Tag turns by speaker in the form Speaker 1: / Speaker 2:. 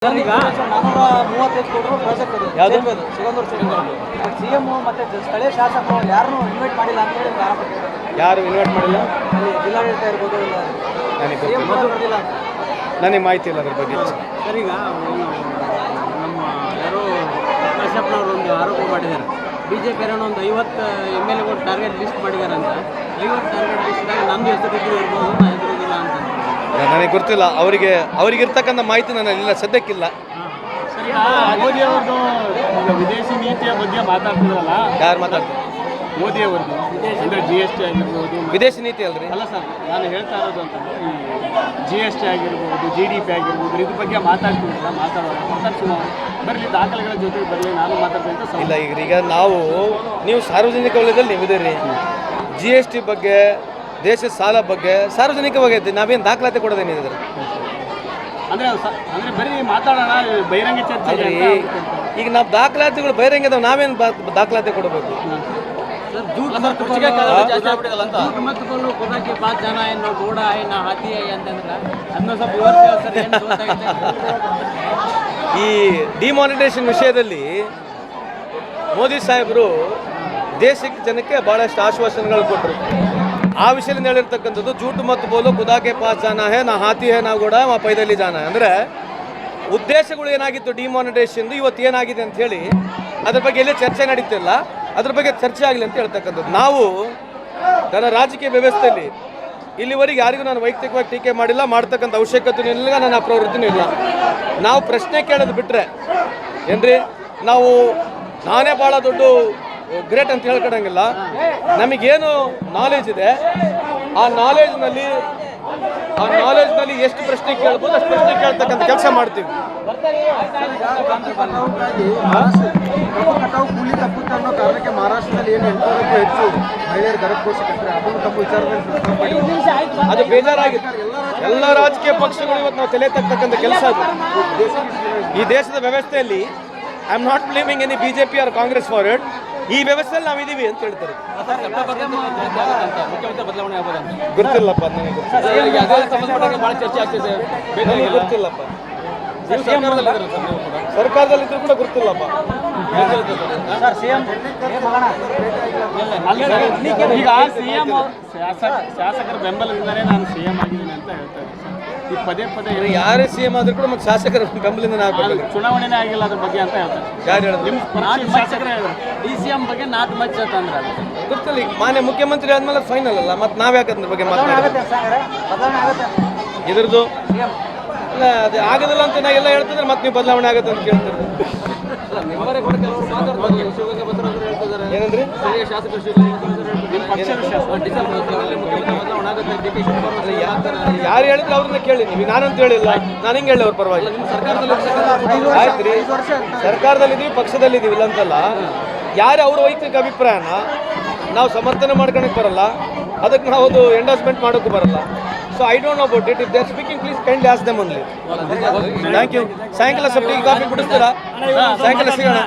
Speaker 1: ಈಗ 435 ಕೋಟಿ ಪ್ರಾಜೆಕ್ಟ್ ಅದು ಯಾವುದು ಸಿಗಂದೂರು ಸಿಎಂ ಮತ್ತೆ ಸ್ಥಳೀಯ ಶಾಸಕರು ಯಾರನ್ನೂ ಇನ್ವೈಟ್ ಮಾಡಿಲ್ಲ ಅಂತ ಹೇಳಿ
Speaker 2: ಯಾರು ಇನ್ವೈಟ್ ಮಾಡಿಲ್ಲ?
Speaker 1: ಅಲ್ಲಿ ಜಿಲ್ಲಾಡಳಿತ ಇರ್ಬೋದು ಇಲ್ಲ
Speaker 2: ನನಗೆ ಮಾಹಿತಿ ಇಲ್ಲ ಅದ್ರ ಬಗ್ಗೆ.
Speaker 3: ಸರ್, ಈಗ ನಮ್ಮ ಯಾರೋ ಕಶ್ಯಪ್ನವರು ಒಂದು ಆರೋಪ ಮಾಡಿದ್ದಾರೆ. BJP ಏನೋ ಒಂದು 50 MLA ಟಾರ್ಗೆಟ್ ಲಿಸ್ಟ್ ಮಾಡಿದ್ದಾರೆ ಅಂತ. 50 ಟಾರ್ಗೆಟ್ ಲಿಸ್ಟ್ದಾಗ ನಂದು ಹೆಸರಿದ್ರು ಇರ್ಬೋದು, ನಾ ಹೆಸರಿಲ್ಲ ಅಂತ.
Speaker 2: ನನಗೆ ಗೊತ್ತಿಲ್ಲ. ಅವ್ರಿಗಿರ್ತಕ್ಕಂಥ ಮಾಹಿತಿ ನನ್ನಲ್ಲಿ ಸದ್ಯಕ್ಕಿಲ್ಲ.
Speaker 4: ಮೋದಿ ಅವ್ರದ್ದು ವಿದೇಶಿ ನೀತಿಯ ಬಗ್ಗೆ ಮಾತಾಡ್ತಿದ್ರಲ್ಲ,
Speaker 2: ಯಾರು ಮಾತಾಡ್ತಾರೆ?
Speaker 4: ಮೋದಿ ಅವ್ರದ್ದು ಅಂದರೆ GST ಆಗಿರ್ಬೋದು.
Speaker 2: ವಿದೇಶಿ ನೀತಿ ಅಲ್ರಿ?
Speaker 4: ಅಲ್ಲ ಸರ್, ನಾನು ಹೇಳ್ತಾ ಇರೋದು ಅಂತಂದರೆ ಈ GST ಆಗಿರ್ಬೋದು, GDP ಆಗಿರ್ಬೋದು, ಇದ್ರ ಬಗ್ಗೆ ಮಾತಾಡ್ತಿದ್ರಲ್ಲ, ಮಾತಾಡೋದು ಬರಲಿ, ದಾಖಲೆಗಳ ಜೊತೆಗೆ ಬರಲಿ, ನಾನು ಮಾತಾಡ್ತೀನಿ ಅಂತ.
Speaker 2: ಇಲ್ಲ, ಈಗ ನೀವು ಸಾರ್ವಜನಿಕ ವಲಯದಲ್ಲಿ ನೀವಿದ್ದೀರಿ. GST ಬಗ್ಗೆ, ದೇಶದ ಸಾಲ ಬಗ್ಗೆ ಸಾರ್ವಜನಿಕವಾಗಿ ನಾವೇನು ದಾಖಲಾತಿ ಕೊಡೋದೇನಿದ್ರೆ
Speaker 4: ಅಂದರೆ ಬರೀ ಮಾತಾಡೋಣ, ಬಹಿರಂಗ ಚರ್ಚೆ.
Speaker 2: ಈಗ ನಾವು ದಾಖಲಾತಿಗಳು ಬಹಿರಂಗ ನಾವೇನು ದಾಖಲಾತಿ ಕೊಡಬೇಕು? ಈ ಡಿಮಾನಿಟೈಸೇಷನ್ ವಿಷಯದಲ್ಲಿ ಮೋದಿ ಸಾಹೇಬರು ದೇಶಕ್ಕೆ ಜನಕ್ಕೆ ಭಾಳಷ್ಟು ಆಶ್ವಾಸನೆಗಳು ಕೊಟ್ಟರು. ಆ ವಿಷಯದಿಂದ ಹೇಳಿರ್ತಕ್ಕಂಥದ್ದು ಜೂಟು ಮತ್ತು ಬೋಲು ಖುದಾಕೆ ಪಾಸ್ ಜಾನ ಹೇ ನಾ ಹಾತಿ ಹೇ ನಾ ಕೂಡ ಮಾ ಪೈದಲ್ಲಿ ಜಾನ. ಅಂದರೆ ಉದ್ದೇಶಗಳು ಏನಾಗಿತ್ತು ಡಿಮಾನಿಟೈಸೇಷನ್ದು, ಇವತ್ತು ಏನಾಗಿದೆ ಅಂತ ಹೇಳಿ ಅದ್ರ ಬಗ್ಗೆ ಎಲ್ಲೇ ಚರ್ಚೆ ನಡೀತಿಲ್ಲ. ಅದ್ರ ಬಗ್ಗೆ ಚರ್ಚೆ ಆಗಲಿ ಅಂತ ಹೇಳ್ತಕ್ಕಂಥದ್ದು. ನಾವು ನನ್ನ ರಾಜಕೀಯ ವ್ಯವಸ್ಥೆಯಲ್ಲಿ ಇಲ್ಲಿವರೆಗೆ ಯಾರಿಗೂ ನಾನು ವೈಯಕ್ತಿಕವಾಗಿ ಟೀಕೆ ಮಾಡಿಲ್ಲ, ಮಾಡ್ತಕ್ಕಂಥ ಅವಶ್ಯಕತೆಯೂ ಇಲ್ಲ, ನನ್ನ ಪ್ರವೃತ್ತಿನೂ ಇಲ್ಲ. ನಾವು ಪ್ರಶ್ನೆ ಕೇಳೋದು ಬಿಟ್ಟರೆ ಏನ್ರಿ, ನಾನೇ ಭಾಳ ದೊಡ್ಡ ಗ್ರೇಟ್ ಅಂತ ಹೇಳ್ಕೊಳಂಗಿಲ್ಲ. ನಮಗೇನು ನಾಲೆಜ್ ಇದೆ ಆ ನಾಲೆಜ್ನಲ್ಲಿ ಎಷ್ಟು ಪ್ರಶ್ನೆ ಕೇಳ್ಬೋದು ಅಷ್ಟು ಪ್ರಶ್ನೆ ಕೇಳ್ತಕ್ಕಂಥ ಕೆಲಸ ಮಾಡ್ತೀವಿ.
Speaker 1: ಕೂಲಿ ತಪ್ಪುತ್ತೆ ಅನ್ನೋ ಕಾರಣಕ್ಕೆ ಮಹಾರಾಷ್ಟ್ರದಲ್ಲಿ ಏನು 800ಕ್ಕೂ ಹೆಚ್ಚು ಮಹಿಳೆಯರು ಗರ್ಭಕೋಶಕಟ್ಟರೆ ಅದನ್ನು ತಪ್ಪು ವಿಚಾರದಲ್ಲಿ
Speaker 2: ಅದು ಬೇಜಾರಾಗಿದೆ. ಎಲ್ಲ ರಾಜಕೀಯ ಪಕ್ಷಗಳು ಇವತ್ತು ನಾವು ತಲೆ ತಕ್ಕಂಥ ಕೆಲಸ ಅದು. ಈ ದೇಶದ ವ್ಯವಸ್ಥೆಯಲ್ಲಿ I am not blaming any BJP or Congress forward. ಈ ವ್ಯವಸ್ಥೆಯಲ್ಲಿ ನಾವಿದ್ದೀವಿ ಅಂತ ಹೇಳ್ತಾರೆ.
Speaker 3: ಮುಖ್ಯಮಂತ್ರಿ ಬದಲಾವಣೆ ಆಗ್ಬೋದಂತ
Speaker 2: ಗೊತ್ತಿಲ್ಲಪ್ಪ, ನನಗೆ ಗೊತ್ತಿಲ್ಲಪ್ಪ. ಸರ್ಕಾರದಲ್ಲಿದ್ದರೂ ಕೂಡ ಗೊತ್ತಿಲ್ಲಪ್ಪ.
Speaker 4: ಈಗ CM ಶಾಸಕರ ಬೆಂಬಲದಿಂದಲೇ ನಾನು CM ಆಗಿದ್ದೀನಿ ಅಂತ ಹೇಳ್ತಾರೆ. ಈ ಪದೇ
Speaker 2: ಯಾರೇ CM ಆದ್ರೂ ಕೂಡ ಮತ್ತೆ ಶಾಸಕರ ಬೆಂಬಲದಿಂದ ಆಗಬೇಕು.
Speaker 4: ಚುನಾವಣೆನೇ ಆಗಿಲ್ಲ ಅದ್ರ ಬಗ್ಗೆ ಅಂತ ಹೇಳ್ತಾರೆ.
Speaker 2: ಯಾರು ಹೇಳಿದ್ರು?
Speaker 4: ನಿಮ್ಮ ಶಾಸಕರೇ ಹೇಳಿದ್ರು.
Speaker 3: DCM ಬಗ್ಗೆ ನಾಟ್ ಮಚ್ ಅಂತಂದ್ರೆ
Speaker 2: ಗೊತ್ತಿಲ್ಲ. ಈಗ ಮಾನ್ಯ ಮುಖ್ಯಮಂತ್ರಿ ಆದ್ಮೇಲೆ ಫೈನಲ್ ಅಲ್ಲ, ಮತ್ತೆ ನಾವ್ಯಾಕೆ ಅದ್ರ ಬಗ್ಗೆ ಮಾತಾಡೋದು? ಇದ್ರದ್ದು ಇಲ್ಲ, ಅದು ಆಗೋದಿಲ್ಲ ಅಂತ ನಾ ಎಲ್ಲ ಹೇಳ್ತಿದ್ರೆ ಮತ್ತೆ ನೀವು ಬದಲಾವಣೆ ಆಗುತ್ತೆ ಅಂತ ಕೇಳ್ತಾರೆ. ಏನಂದ್ರಿ? ಯಾರು ಹೇಳಿದ್ರೆ ಅವ್ರನ್ನ ಕೇಳಿ ನೀವು, ನಾನಂತ ಹೇಳಿಲ್ಲ. ನಾನು ಹಿಂಗೆ ಹೇಳಿ ಅವ್ರ ಪರವಾಗಿ. ಆಯ್ತು ರೀ, ಸರ್ಕಾರದಲ್ಲಿದ್ದೀವಿ, ಪಕ್ಷದಲ್ಲಿದ್ದೀವಿ ಇಲ್ಲ ಅಂತಲ್ಲ. ಯಾರು ಅವ್ರ ವೈಯಕ್ತಿಕ ಅಭಿಪ್ರಾಯನ ನಾವು ಸಮರ್ಥನೆ ಮಾಡ್ಕೊಳಕ್ಕೆ ಬರಲ್ಲ, ಅದಕ್ಕೆ ನಾವು ಅದು ಎಂಡೋರ್ಸ್ಮೆಂಟ್ ಮಾಡೋಕ್ಕೂ ಬರಲ್ಲ. So I don't know about it. If they are speaking please kindly ask them only. Thank you. ಸಾಯಂಕಾಲ ಸ್ವಲ್ಪ ಟೀ ಕಾಫಿ ಕುಡಿಸ್ತೀರಾ? ಸಾಯಂಕಾಲ ಸಿಗೋಣ.